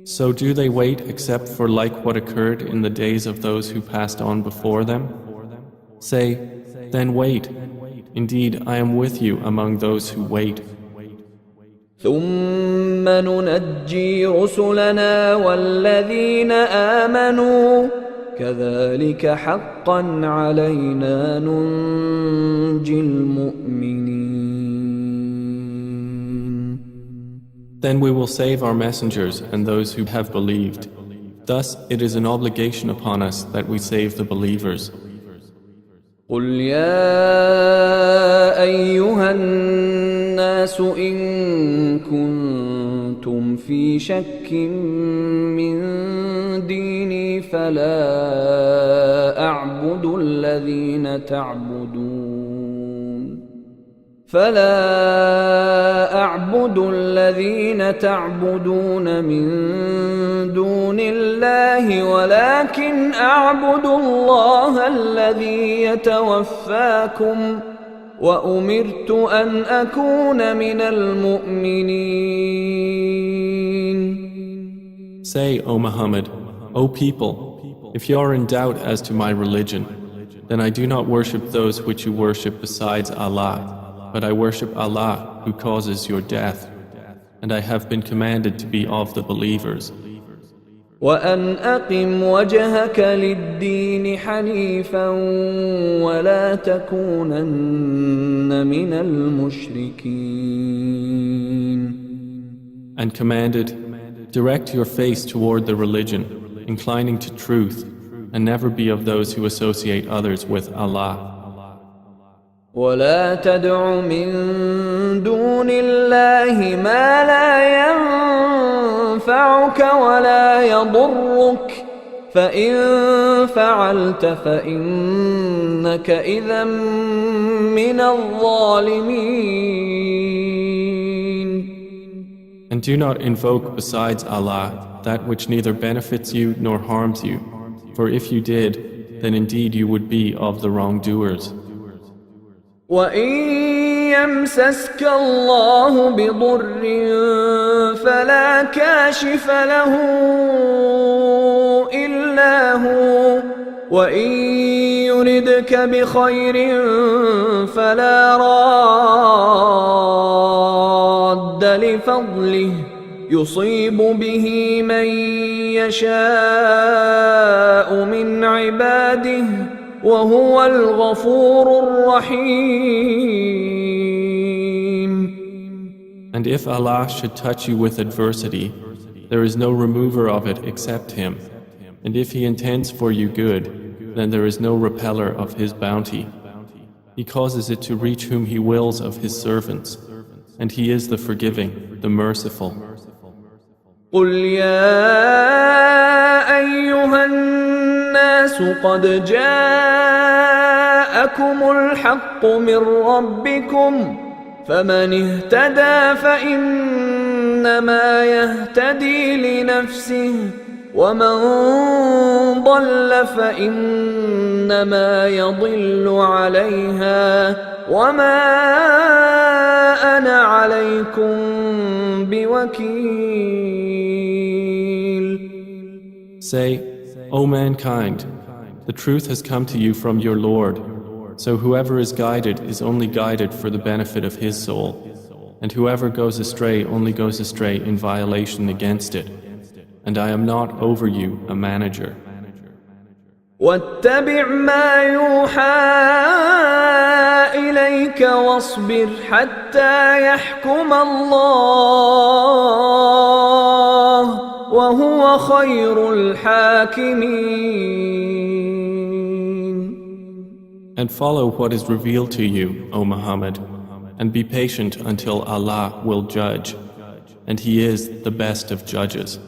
So do they wait except for like what occurred in the days of those who passed on before them? Say, then wait. Indeed, I am with you among those who wait. ثم ننجي رسلنا والذين آمنوا كذلك حقا علينا ننجي المؤمنين. Then we will save our messengers and those who have believed. Thus it is an obligation upon us that we save the believers. قل يا أيها الناس إن كنتم في شك من ديني فلا أعبد الذين تعبدون من دون الله ولكن أعبد الله الذي يتوفاكم وأمرت أن أكون من المؤمنين. Say, O Muhammad, O people, if you are in doubt as to my religion, then I do not worship those which you worship besides Allah, but I worship Allah who causes your death, and I have been commanded to be of the believers. وأن أقم وجهك للدين حنيفا ولا تكونن من المشركين. And commanded, direct your face toward the religion, inclining to truth, and never be of those who associate others with Allah. ولا تدع من دون الله ما لا ينفعك ولا يضرك فإن فعلت فإنك إذا من الظالمين. And do not invoke besides Allah that which neither benefits you nor harms you, for if you did, then indeed you would be of the wrongdoers. وَإِن يَمْسَسْكَ اللَّهُ بِضُرٍّ فَلَا كَاشِفَ لَهُ إِلَّا هُوَ وَإِن يُرِدْكَ بِخَيْرٍ فَلَا رَادَّ لِفَضْلِهِ يُصِيبُ بِهِ مَن يَشَاءُ مِنْ عِبَادِهِ وَهُوَ الْغَفُورُ الرَّحِيمُ. And if Allah should touch you with adversity, there is no remover of it except Him. And if He intends for you good, then there is no repeller of His bounty. He causes it to reach whom He wills of His servants, and He is the forgiving, the merciful. قُلْ يَا أَيُّهَا النَّاسُ قَدْ جَاءَكُمُ الْحَقُّ مِنْ رَبِّكُمْ فَمَنِ اهْتَدَى فَإِنَّمَا يَهْتَدِي لِنَفْسِهِ وَمَنْ ضَلَّ فَإِنَّمَا يَضِلُّ عَلَيْهَا وَمَا أَنَا عَلَيْكُمْ بِوَكِيلٍ. Say, O mankind, the truth has come to you from your Lord, so whoever is guided is only guided for the benefit of his soul, and whoever goes astray only goes astray in violation against it, and I am not over you a manager. واتبع ما يوحى إليك واصبر حتى يحكم الله وهو خير الحاكمين. And follow what is revealed to you, O Muhammad, and be patient until Allah will judge, and He is the best of judges.